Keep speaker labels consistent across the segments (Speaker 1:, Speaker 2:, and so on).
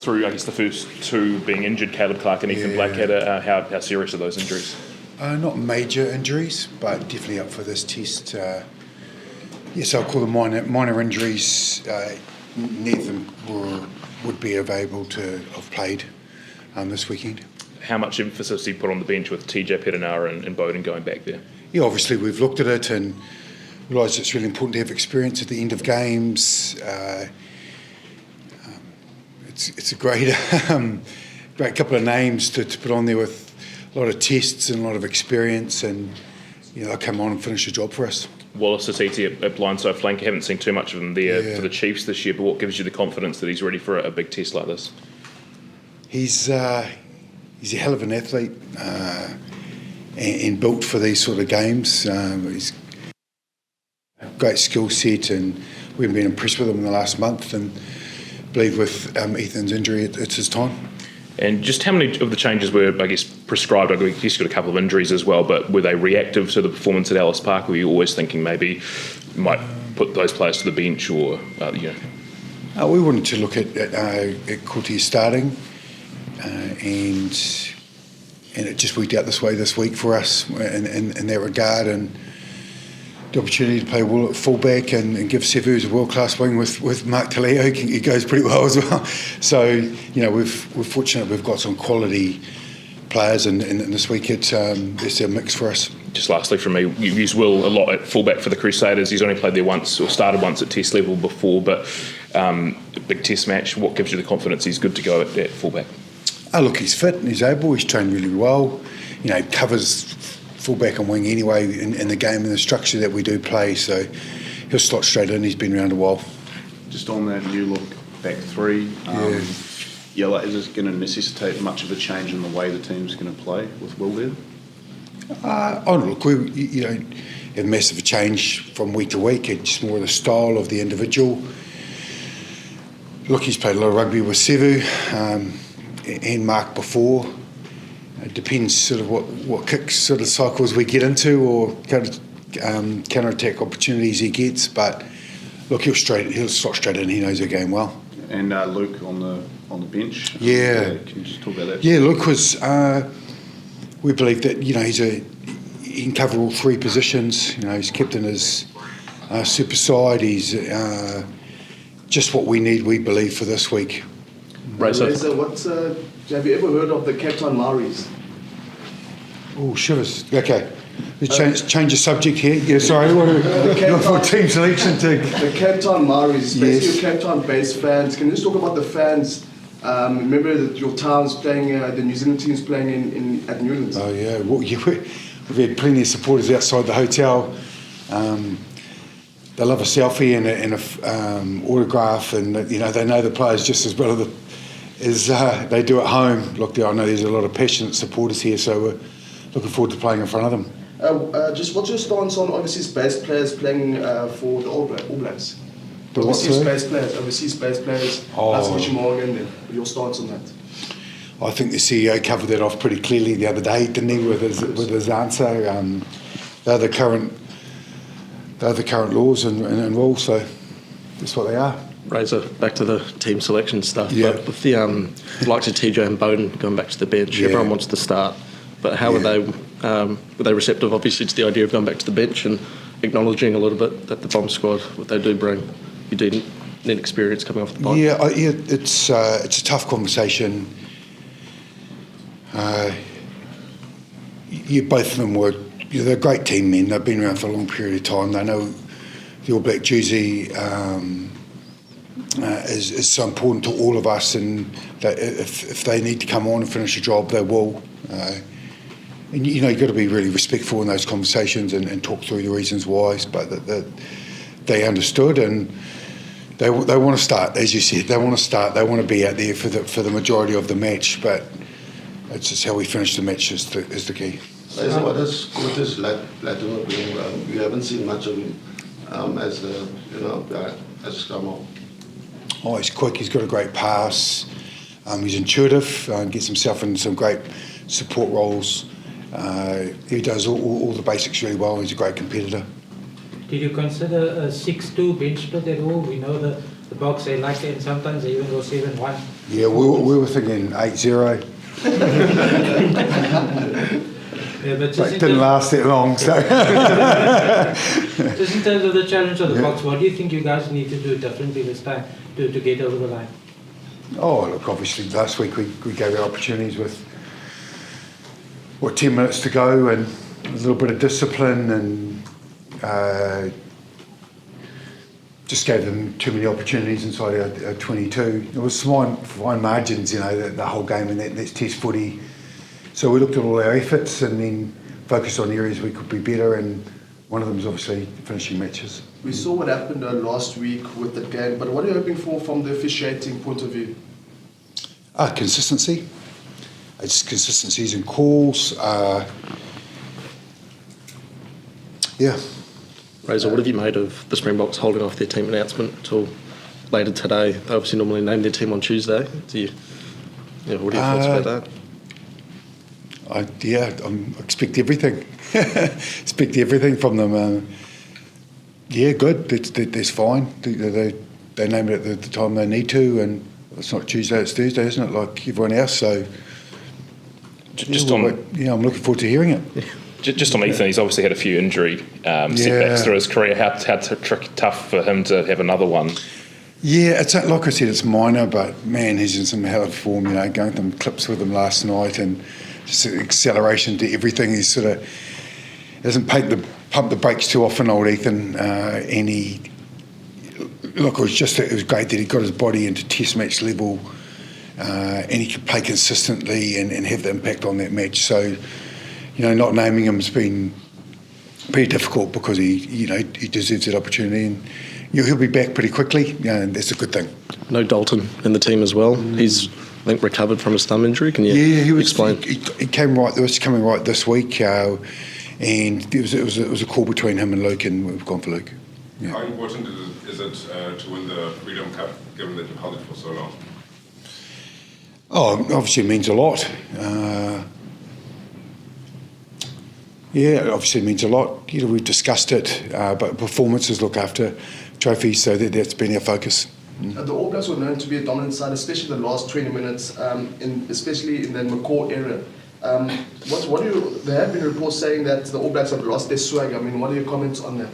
Speaker 1: Through, I guess, the first two being injured, Caleb Clark and Ethan Blackadder, how serious are those injuries?
Speaker 2: Not major injuries, but definitely up for this test. Yes, I'll call them minor injuries. Neither of them would be available to have played this weekend.
Speaker 1: How much emphasis do you put on the bench with TJ Perenara and Bowden going back there?
Speaker 2: Yeah, obviously we've looked at it and realised it's really important to have experience at the end of games. It's a great couple of names to put on there with a lot of tests and a lot of experience, and they'll come on and finish the job for us.
Speaker 1: Wallace Sititi at blindside flank, haven't seen too much of him there for the Chiefs this year, but what gives you the confidence that he's ready for a big test like this?
Speaker 2: He's a hell of an athlete and built for these sort of games. He's a great skill set, and we've been impressed with him in the last month, and I believe with Ethan's injury it's his time.
Speaker 1: And just how many of the changes were, I guess, prescribed? I guess you got a couple of injuries as well, but were they reactive to the performance at Ellis Park, or were you always thinking maybe you might put those players to the bench, or
Speaker 2: we wanted to look at Courtier starting, and it just worked out this way this week for us in that regard, and the opportunity to play Will at fullback and give Sevu, who's a world-class wing with Mark Taleo, he goes pretty well as well. So, we're fortunate we've got some quality players, and this week it's a mix for us.
Speaker 1: Just lastly from me, you use Will a lot at fullback for the Crusaders. He's only played there once, or started once at test level before, but a big test match. What gives you the confidence he's good to go at fullback?
Speaker 2: Look, he's fit and he's able, he's trained really well. He covers fullback and wing anyway in the game and the structure that we do play, so he'll slot straight in. He's been around a while.
Speaker 3: Just on that new look back three, is it going to necessitate much of a change in the way the team's going to play with Will there?
Speaker 2: Look, you don't have massive change from week to week. It's just more the style of the individual. Look, he's played a lot of rugby with Sevu and Mark before. It depends sort of what kick sort of cycles we get into, or counter-attack opportunities he gets. But look, he'll slot straight in. He knows the game well.
Speaker 3: And Luke on the bench.
Speaker 2: Yeah.
Speaker 3: Can you just talk about that?
Speaker 2: Yeah, Luke was. We believe that he can cover all three positions. He's captain his super side. He's just what we need, we believe, for this week.
Speaker 4: Razor, have you ever heard of the Cape Town Maoris?
Speaker 2: Oh, shivers. Okay. Let's change the subject here. Yeah, sorry. Not for team selection.
Speaker 4: The Cape Town Maoris, basically Cape Town-based fans. Can you just talk about the fans? Remember that your town's playing, the New Zealand team's playing at Newlands.
Speaker 2: Oh, yeah. Well, we've had plenty of supporters outside the hotel. They love a selfie and an autograph, and they know the players just as well as they do at home. Look, I know there's a lot of passionate supporters here, so we're looking forward to playing in front of them.
Speaker 4: Just what's your stance on overseas-based players playing for the All Blacks? Overseas-based players, that's Richie Morgan. Your stance on that?
Speaker 2: I think the CEO covered that off pretty clearly the other day, didn't he, with his answer. They're the current laws and rules, so that's what they are.
Speaker 5: Razor, back to the team selection stuff.
Speaker 2: Yeah.
Speaker 5: But with the likes of TJ and Bowden going back to the bench, everyone wants to start. But how were they receptive, obviously, to the idea of going back to the bench and acknowledging a little bit that the bomb squad, what they do bring, you do need experience coming off the bike?
Speaker 2: Yeah, it's a tough conversation. Both of them were, they're great team men. They've been around for a long period of time. They know the All Black jersey is so important to all of us, and that if they need to come on and finish a job, they will. And you've got to be really respectful in those conversations and talk through the reasons why. But that they understood, and they want to start, as you said. They want to start. They want to be out there for the majority of the match. But it's just how we finish the match is the key.
Speaker 6: So what is Curtis Latimer doing? You haven't seen much of him as a scrummer.
Speaker 2: Oh, he's quick. He's got a great pass. He's intuitive. Gets himself in some great support roles. He does all the basics really well. He's a great competitor.
Speaker 7: Did you consider a 6-2 bench split at all? We know the The Boks, they like it, and sometimes they even go 7-1.
Speaker 2: Yeah, we were thinking 8-0.
Speaker 7: Yeah, but
Speaker 2: But it didn't last that long, so.
Speaker 7: Just in terms of the challenge of the Boks, what do you think you guys need to do differently this time to get over the line?
Speaker 2: Oh, look, obviously last week we gave our opportunities with, 10 minutes to go and a little bit of discipline and just gave them too many opportunities inside our 22. It was fine margins, the whole game, and that's test footy. So we looked at all our efforts and then focused on areas we could be better, and one of them is obviously finishing matches.
Speaker 4: We saw what happened last week with the game, but what are you hoping for from the officiating point of view?
Speaker 2: Consistency. It's consistencies in calls. Yeah.
Speaker 5: Razor, what have you made of the Springboks holding off their team announcement until later today? They obviously normally name their team on Tuesday. What are your thoughts about that?
Speaker 2: I expect everything. Expect everything from them. Good. That's fine. They name it at the time they need to, and it's not Tuesday, it's Thursday, isn't it? Like everyone else. So, I'm looking forward to hearing it.
Speaker 1: Just on Ethan, he's obviously had a few injury setbacks through his career. How tough for him to have another one?
Speaker 2: Yeah, it's like I said, it's minor, but man, he's in some hell of form. Going through them clips with him last night, and just an acceleration to everything. He sort of doesn't pump the brakes too often, old Ethan. And it was great that he got his body into Test match level, and he could play consistently and have the impact on that match. So, not naming him has been pretty difficult because he deserves that opportunity, and he'll be back pretty quickly. And that's a good thing. No
Speaker 5: Dalton in the team as well. He's, I think, recovered from his thumb injury. Can you explain?
Speaker 2: He came right. It was coming right this week, and it was a call between him and Luke, and we've gone for Luke. Yeah.
Speaker 8: How important is it to win the Freedom Cup, given that you've held it for so long?
Speaker 2: Oh, obviously it means a lot. It obviously means a lot. We've discussed it, but performances look after trophies, so that's been our focus.
Speaker 4: The All Blacks were known to be a dominant side, especially the last 20 minutes, especially in the McCaw era. There have been reports saying that the All Blacks have lost their swag. I mean, what are your comments on that?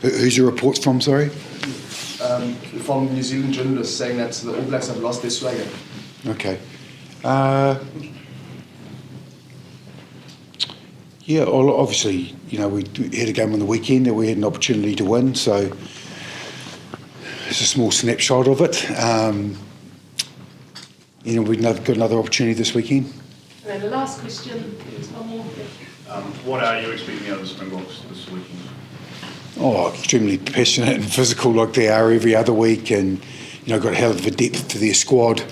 Speaker 2: Who's your reports from, sorry?
Speaker 4: From New Zealand journalists saying that the All Blacks have lost their swagger.
Speaker 2: Okay. Obviously, we had a game on the weekend that we had an opportunity to win, so it's a small snapshot of it. We've got another opportunity this weekend.
Speaker 9: And the last question, there's one more.
Speaker 3: What are you expecting out of the Springboks this weekend?
Speaker 2: Extremely passionate and physical like they are every other week, and got a hell of a depth to their squad.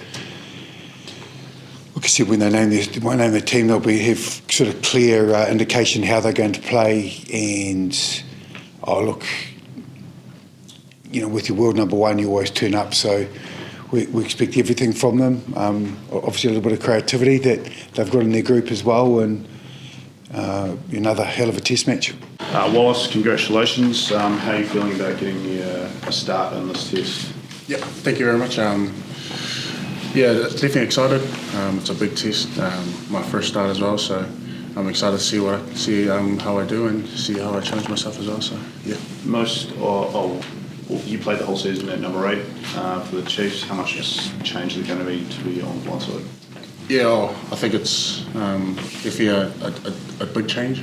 Speaker 2: Like I said, when they name their team, they'll have sort of clear indication how they're going to play. And with your world number one, you always turn up. So we expect everything from them. Obviously, a little bit of creativity that they've got in their group as well, and another hell of a test match.
Speaker 3: Wallace, congratulations. How are you feeling about getting a start in this test?
Speaker 10: Yeah, thank you very much. Definitely excited. It's a big test, my first start as well, so I'm excited to see how I do and see how I challenge myself as well. So yeah.
Speaker 3: You played the whole season at number 8 for the Chiefs. How much change is it going to be on the blindside?
Speaker 10: Yeah, I think it's definitely a big change,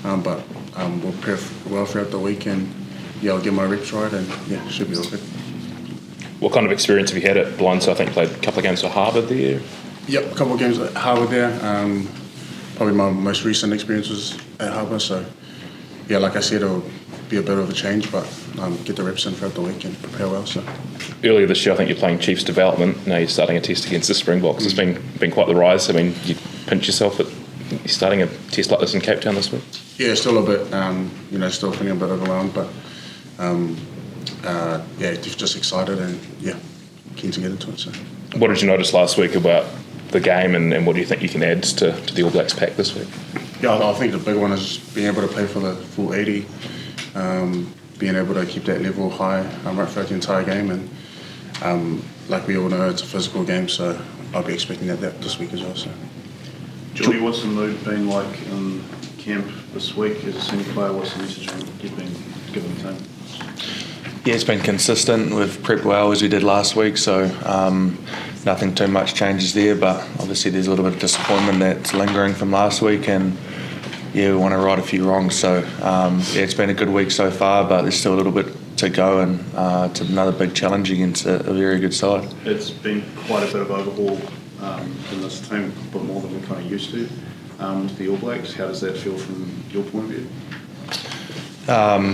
Speaker 10: but we'll prepare well throughout the week, and I'll get my reps right, and should be all good.
Speaker 1: What kind of experience have you had at Blindside? I think played a couple of games for Harvard there.
Speaker 10: Yep, a couple of games at Harvard there. Probably my most recent experience was at Harvard, so like I said, it'll be a bit of a change, but get the reps in throughout the week and prepare well. So
Speaker 1: earlier this year, I think you're playing Chiefs development. Now you're starting a test against the Springboks. It's been quite the rise. I mean, you pinch yourself at you're starting a test like this in Cape Town this week.
Speaker 10: Yeah, still a bit. Still feeling a bit overwhelmed, but just excited and keen to get into it. So,
Speaker 1: what did you notice last week about the game, and what do you think you can add to the All Blacks pack this week?
Speaker 10: Yeah, I think the big one is being able to play for the full 80, being able to keep that level high right throughout the entire game, and like we all know, it's a physical game, so I'll be expecting that this week as well. So.
Speaker 3: Geordie, what's the mood been like in camp this week as a senior player? What's the messaging you've been given the team?
Speaker 11: Yeah, it's been consistent. We've prepped well as we did last week, so nothing too much changes there, but obviously there's a little bit of disappointment that's lingering from last week, and yeah, we want to right a few wrongs. So yeah, it's been a good week so far, but there's still a little bit to go, and it's another big challenge against a very good side.
Speaker 3: It's been quite a bit of overhaul in this team, but more than we're kind of used to. The All Blacks, how does that feel from your point of view?
Speaker 11: I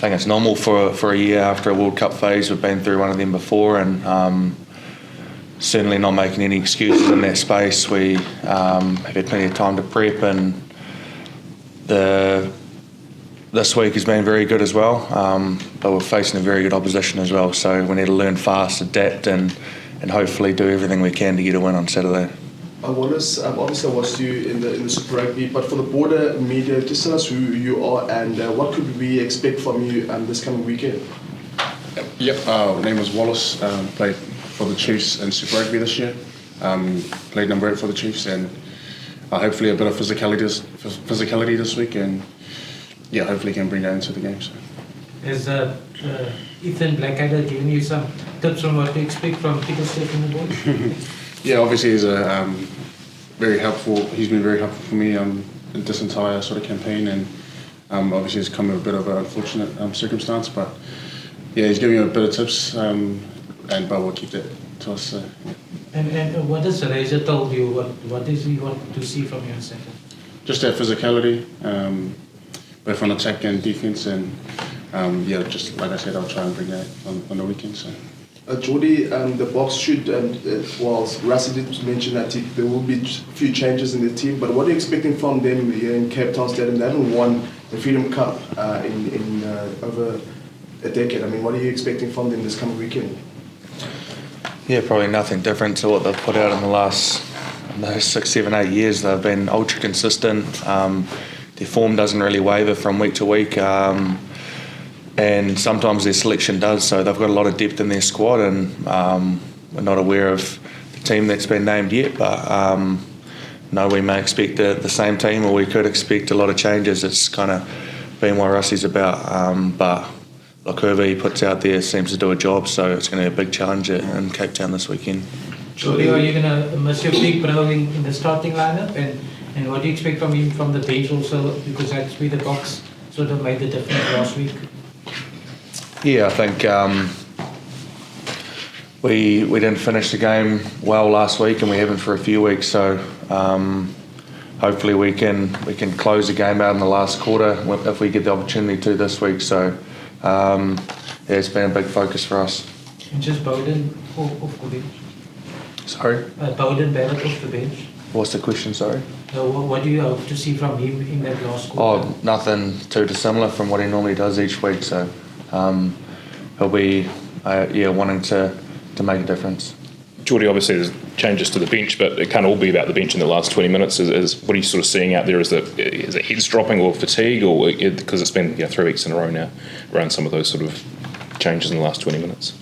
Speaker 11: think it's normal for a year after a World Cup phase. We've been through one of them before, and certainly not making any excuses in that space. We have had plenty of time to prep, and this week has been very good as well, but we're facing a very good opposition as well, so we need to learn fast, adapt, and hopefully do everything we can to get a win on Saturday.
Speaker 4: Wallace, obviously I watched you in the Super Rugby, but for the broader media, just tell us who you are and what could we expect from you this coming weekend?
Speaker 10: Yep, my name is Wallace, played for the Chiefs in Super Rugby this year, played number 8 for the Chiefs, and hopefully a bit of physicality this week, and yeah, hopefully can bring that into the game. So.
Speaker 7: Has Ethan Blackadder given you some tips on what to expect from Peter Steph and the boys?
Speaker 10: Yeah, obviously he's very helpful. He's been very helpful for me in this entire sort of campaign, and obviously it's come with a bit of an unfortunate circumstance, but yeah, he's giving me a bit of tips, but we'll keep that to us. Yeah.
Speaker 7: And what has Razor told you? What does he want to see from you in second?
Speaker 10: Just that physicality, both on attack and defence, and yeah, just like I said, I'll try and bring that on the weekend. So.
Speaker 4: Geordie, the Boks should, well, Rassie did mention that there will be a few changes in the team, but what are you expecting from them here in Cape Town Stadium? They haven't won the Freedom Cup in over a decade. I mean, what are you expecting from them this coming weekend?
Speaker 11: Yeah, probably nothing different to what they've put out in the last 6, 7, 8 years. They've been ultra consistent. Their form doesn't really waver from week to week. And sometimes their selection does, so they've got a lot of depth in their squad, and we're not aware of the team that's been named yet, but no, we may expect the same team, or we could expect a lot of changes. It's kind of been what Russie's about, but look, whoever he puts out there seems to do a job, so it's going to be a big challenge in Cape Town this weekend.
Speaker 7: Geordie, are you going to miss your big bro in the starting lineup, and what do you expect from him from the bench also, because that's where the Boks sort of made the difference last week?
Speaker 11: Yeah, I think we didn't finish the game well last week, and we haven't for a few weeks. So hopefully we can close the game out in the last quarter if we get the opportunity to this week. So yeah, it's been a big focus for us.
Speaker 7: And just Bowden off the bench.
Speaker 11: Sorry.
Speaker 7: Bowden Barrett off the bench.
Speaker 11: What's the question? Sorry.
Speaker 7: What do you hope to see from him in that last quarter?
Speaker 11: Oh, nothing too dissimilar from what he normally does each week. So. He'll be wanting to make a difference.
Speaker 1: Geordie, obviously there's changes to the bench, but it can't all be about the bench in the last 20 minutes. What are you sort of seeing out there? Is it heads dropping or fatigue, or because it's been 3 weeks in a row now around some of those sort of changes in the last 20 minutes?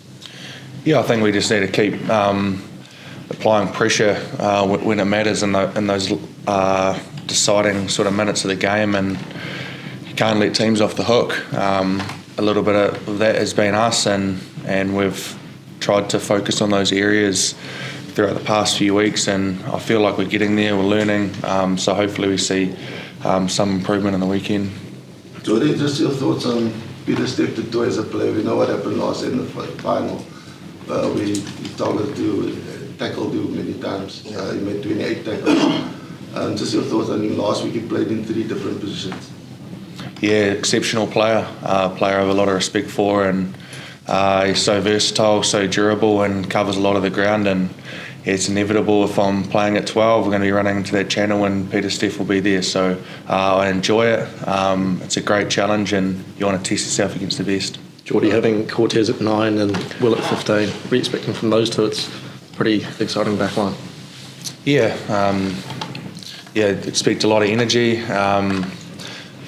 Speaker 11: Yeah, I think we just need to keep applying pressure when it matters in those deciding sort of minutes of the game, and you can't let teams off the hook. A little bit of that has been us, and we've tried to focus on those areas throughout the past few weeks, and I feel like we're getting there, we're learning, so hopefully we see some improvement in the weekend.
Speaker 6: Geordie, just your thoughts on Peter Steph to as a player. We know what happened last in the final. We tackled you many times. He made 28 tackles. Just your thoughts on him. Last week he played in 3 different positions.
Speaker 11: Yeah, exceptional player I have a lot of respect for, and he's so versatile, so durable, and covers a lot of the ground, and it's inevitable if I'm playing at 12 we're going to be running into that channel and Peter Steph will be there, so I enjoy it. It's a great challenge, and you want to test yourself against the best.
Speaker 5: Geordie, having Cortez at 9 and Will at 15, what are you expecting from those two? It's a pretty exciting backline.
Speaker 11: Yeah, expect a lot of energy.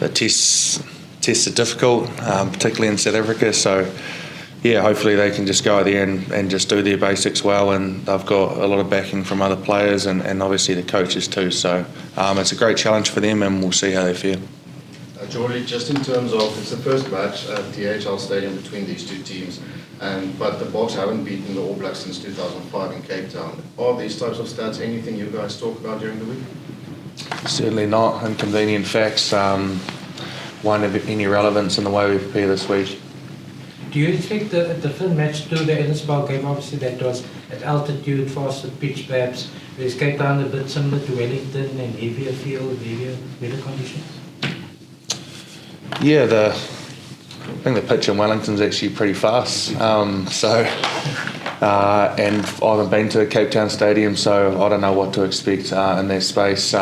Speaker 11: The tests are difficult, particularly in South Africa, so yeah, hopefully they can just go out there and just do their basics well, and they've got a lot of backing from other players and obviously the coaches too. So it's a great challenge for them, and we'll see how they fare.
Speaker 12: Geordie, just in terms of, it's the first match at the AHL Stadium between these two teams, but the Boks haven't beaten the All Blacks since 2005 in Cape Town. Are these types of stats anything you guys talk about during the week?
Speaker 11: Certainly not. Inconvenient facts won't have any relevance in the way we prepare this week.
Speaker 7: Do you expect the different match to the Ellisburg game? Obviously that was at altitude, faster pitch perhaps. Is Cape Town a bit similar to Wellington and heavier field, heavier weather conditions?
Speaker 11: Yeah, I think the pitch in Wellington's actually pretty fast. And I haven't been to Cape Town Stadium, so I don't know what to expect in that space.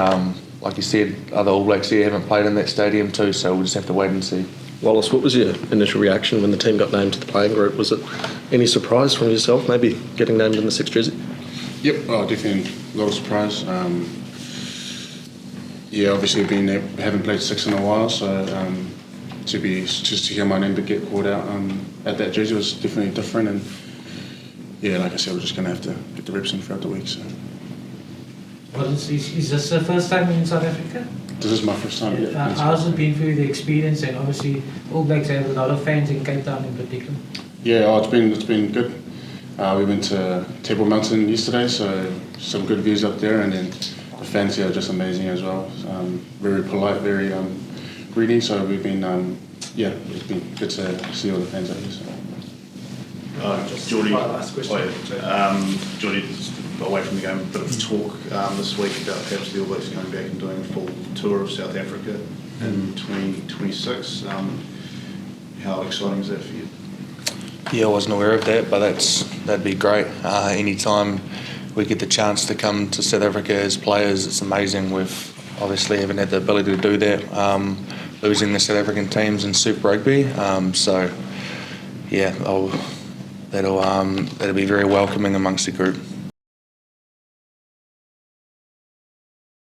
Speaker 11: Like you said, other All Blacks here haven't played in that stadium too, so we'll just have to wait and see.
Speaker 5: Wallace, what was your initial reaction when the team got named to the playing group? Was it any surprise from yourself, maybe getting named in the sixth jersey?
Speaker 10: Yep, definitely a lot of surprise. Yeah, obviously haven't played six in a while, so to hear my name get called out at that jersey was definitely different. And yeah, like I said, we're just going to have to get the reps in throughout the week. So.
Speaker 7: Is this the first time in South Africa?
Speaker 10: This is my first time. Yeah.
Speaker 7: How's it been for you, the experience? And obviously, All Blacks have a lot of fans in Cape Town in particular. Yeah,
Speaker 10: it's been good. We went to Table Mountain yesterday, so some good views up there, and then the fans here are just amazing as well. Very polite, very greedy. So we've been, it's been good to see all the fans out here. So.
Speaker 3: Geordie, Geordie, away from the game, a bit of talk this week about perhaps the All Blacks coming back and doing a full tour of South Africa in 2026. How exciting is that for you?
Speaker 11: Yeah, I wasn't aware of that, but that'd be great. Anytime we get the chance to come to South Africa as players, it's amazing. We've obviously haven't had the ability to do that, losing the South African teams in Super Rugby. So, yeah, that'll be very welcoming amongst the group.